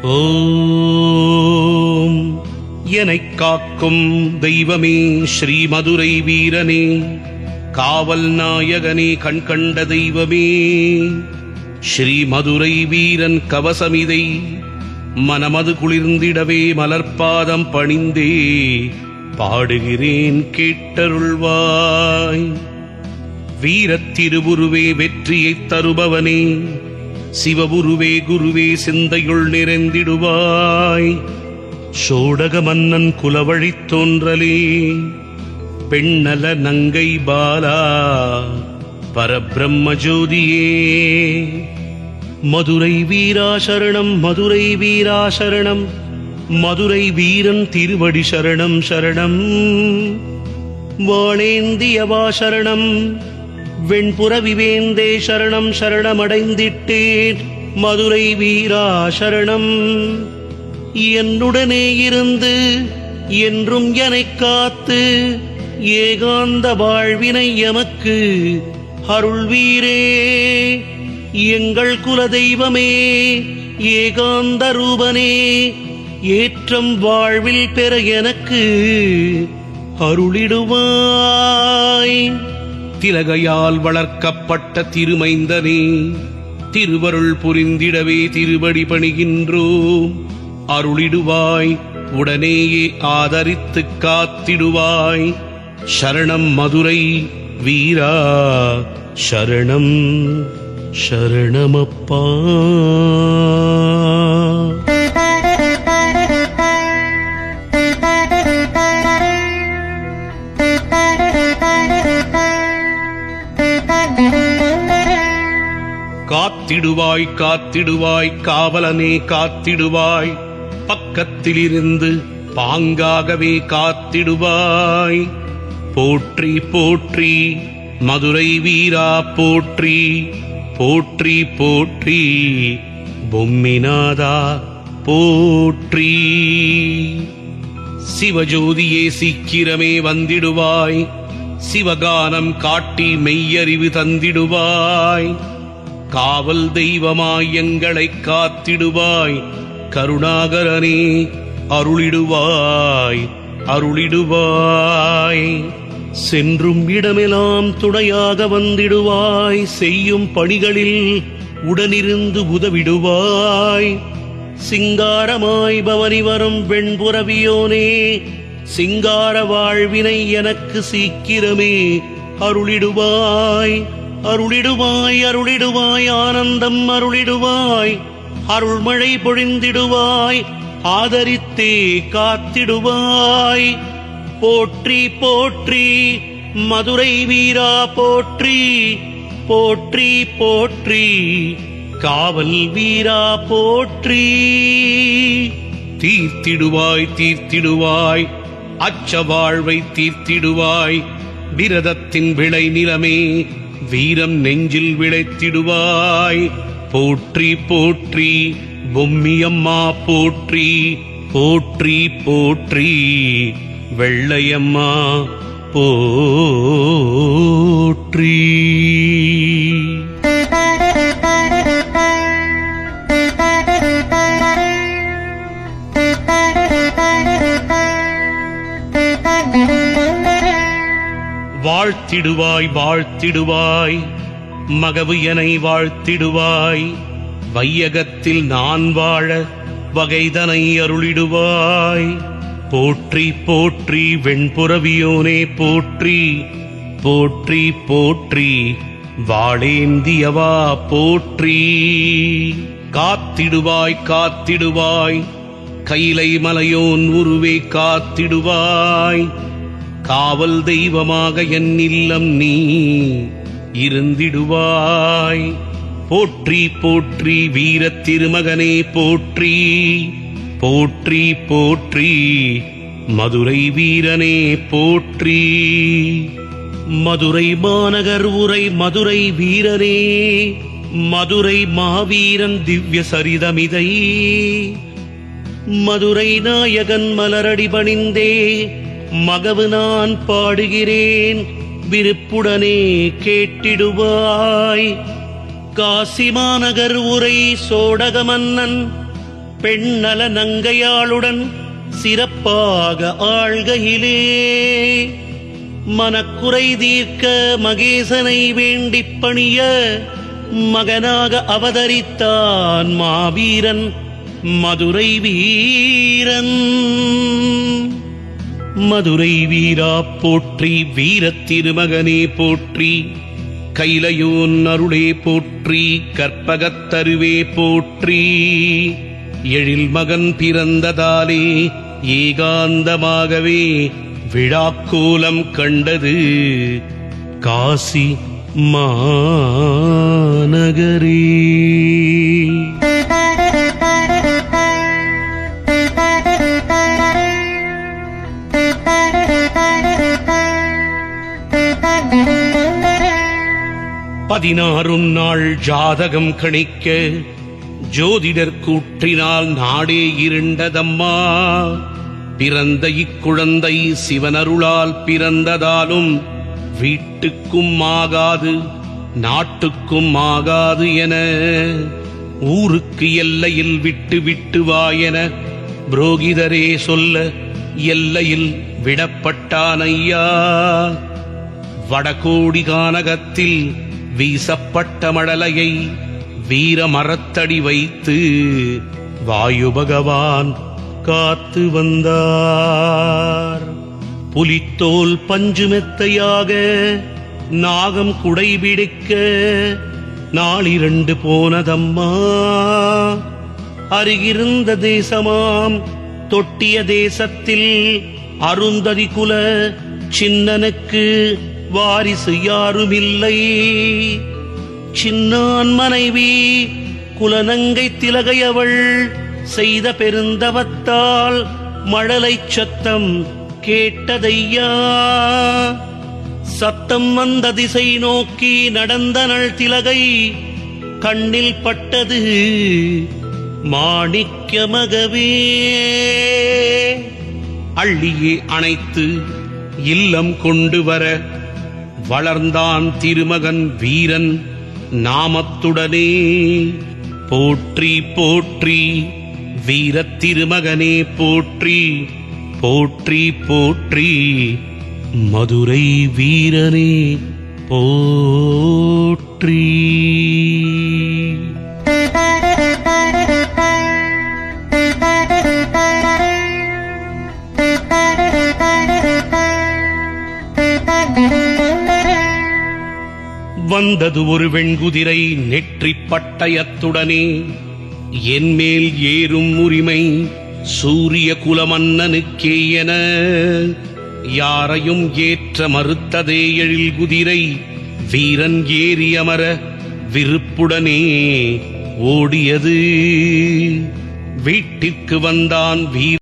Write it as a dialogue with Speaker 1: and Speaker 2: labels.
Speaker 1: ஓம் எனைக் காக்கும் தெய்வமே ஸ்ரீ மதுரை வீரனே, காவல் நாயகனே, கண்கண்ட தெய்வமே, ஸ்ரீ மதுரை வீரன் கவசமிதை மனமது குளிர்ந்திடவே மலர்பாதம் பணிந்தே பாடுகிறேன் கேட்டருள்வாய். வீரத்திருவுருவே வெற்றியைத் தருபவனே, சிவபுருவே குருவே சிந்தையுள் நிறைந்திடுவாய். சோடக மன்னன் குலவழித் தோன்றலே, பெண்ணல நங்கை பாலா பரபிரம்ம ஜோதியே, மதுரை வீரா சரணம், மதுரை வீரா சரணம், மதுரை வீரன் திருவடி சரணம் சரணம். வாளேந்தியவா சரணம், வெண்புற விவேந்தே சரணம் சரணமடைந்திட்டேன், மதுரை வீரா சரணம். என்னுடனே இருந்து என்றும் எனைக் காத்து ஏகாந்த வாழ்வினை எமக்கு அருள்வீரே. எங்கள் குல தெய்வமே, ஏகாந்த ரூபனே, ஏற்றம் வாழ்வில் பெற எனக்கு அருளிடுவாய். திலகையால் வளர்க்கப்பட்ட திருமைந்தனே, திருவருள் புரிந்திடவே திருவடி பணிகின்றோம். அருளிடுவாய், உடனேயே ஆதரித்துக் காத்திடுவாய். சரணம் மதுரை வீரா சரணம் சரணமப்பா. காத்திடுவாய் காத்திடுவாய் காவலனே காத்திடுவாய், பக்கத்திலிருந்து பாங்காகவே காத்திடுவாய். போற்றி போற்றி மதுரை வீரா போற்றி, போற்றி போற்றி பொம்மிநாதா போற்றி. சிவஜோதியே சீக்கிரமே வந்திடுவாய், சிவகானம் காட்டி மெய்யறிவு தந்திடுவாய். காவல் தெய்வமாய் எங்களைக் காத்திடுவாய், கருணாகரனே அருளிடுவாய் அருளிடுவாய். சென்றும் இடமெல்லாம் துணையாக வந்திடுவாய், செய்யும் பணிகளில் உடனிருந்து உதவிடுவாய். சிங்காரமாய் பவனி வரும் வெண்புறவியோனே, சிங்கார வாழ்வினை எனக்கு சீக்கிரமே அருளிடுவாய் அருளிடுவாய் அருளிடுவாய். ஆனந்தம் அருளிடுவாய், அருள்மழை பொழிந்திடுவாய், ஆதரித்தே காத்திடுவாய். போற்றி போற்றி மதுரை வீரா போற்றி, போற்றி போற்றி காவல் வீரா போற்றி. தீர்த்திடுவாய் தீர்த்திடுவாய், அச்ச வாழ்வை தீர்த்திடுவாய். விரதத்தின் விளை நிலமே, வீரம் நெஞ்சில் விளைத்திடுவாய். போற்றி போற்றி பொம்மியம்மா போற்றி, போற்றி போற்றி வெள்ளையம்மா போற்றி. வாழ்த்திடுவாய் வாழ்த்திடுவாய், மகவு எனை வாழ்த்திடுவாய். வையகத்தில் நான் வாழ வகைதனை அருளிடுவாய். போற்றி போற்றி வெண்புறவியோனே போற்றி, போற்றி போற்றி வாளேந்தியவா போற்றி. காத்திடுவாய் காத்திடுவாய், கைலை மலையோன் உருவே காத்திடுவாய். காவல் தெய்வமாக என் இல்லம் நீ இருந்திடுவாய். போற்றி போற்றி வீரத் திருமகனே போற்றி, போற்றி போற்றி மதுரை வீரனே போற்றி. மதுரை மாநகர் உரை மதுரை வீரனே, மதுரை மாவீரன் திவ்ய சரிதமிதை. மதுரை நாயகன் மலரடி பணிந்தே மகவு நான் பாடுகிறேன், விருப்புடனே கேட்டிடுவாய். காசி மாநகர் உரை சோடக மன்னன் பெண்ணல நங்கையாளுடன் சிறப்பாக ஆள்கையிலே மனக்குறை தீர்க்க மகேசனை வேண்டிப் பணிய மகனாக அவதரித்தான் மாவீரன் மதுரை வீரன். மதுரை வீரா போற்றி, வீரத் திருமகனே போற்றி, கைலையோன் அருளே போற்றி, கற்பகத்தருவே போற்றி. எழில் மகன் பிறந்ததாலே ஏகாந்தமாகவே விழாக்கோலம் கண்டது காசி மாநகரே. பதினாறும் நாள் ஜாதகம் கணிக்க ஜோதிடர் கூற்றினால் நாடே இருண்டதம்மா. பிறந்த இக்குழந்தை சிவனருளால் பிறந்ததாலும் வீட்டுக்கும் ஆகாது நாட்டுக்கும் ஆகாது என ஊருக்கு எல்லையில் விட்டு விட்டு வாயென புரோகிதரே சொல்ல எல்லையில் விடப்பட்டான் ஐயா. வடகோடி கானகத்தில் வீசப்பட்ட மடலையை வீர மரத்தடி வைத்து வாயு பகவான் காத்து வந்தார். புலித்தோல் பஞ்சு மெத்தையாக நாகம் குடைபிடிக்க நாளிரண்டு போனதம்மா. அருகிருந்த தேசமாம் தொட்டிய தேசத்தில் அருந்ததி குல சின்னனுக்கு வாரிசு யாருமில்லை. சின்னான் மனைவி குலநங்கை திலகையவள் செய்த பெருந்தவத்தால் மழலை சத்தம் கேட்டதையா. சத்தம் வந்த திசை நோக்கி நடந்தனள் திலகை. கண்ணில் பட்டது மாணிக்கமகவே. அள்ளியே அணைத்து இல்லம் கொண்டு வர வளர்ந்தான் திருமகன் வீரன் நாமத்துடனே. போற்றி போற்றி வீரத் திருமகனே போற்றி, போற்றி போற்றி மதுரை வீரனே போற்றி. வந்தது ஒரு வெண்குதிரை நெற்றி பட்டயத்துடனே. என்மேல் ஏறும் உரிமை சூரிய குலமன்னனுக்கே என யாரையும் ஏற்ற மறுத்ததே எழில் குதிரை. வீரன் ஏறி அமர விருப்புடனே ஓடியது. வீட்டிற்கு வந்தான் வீரன்.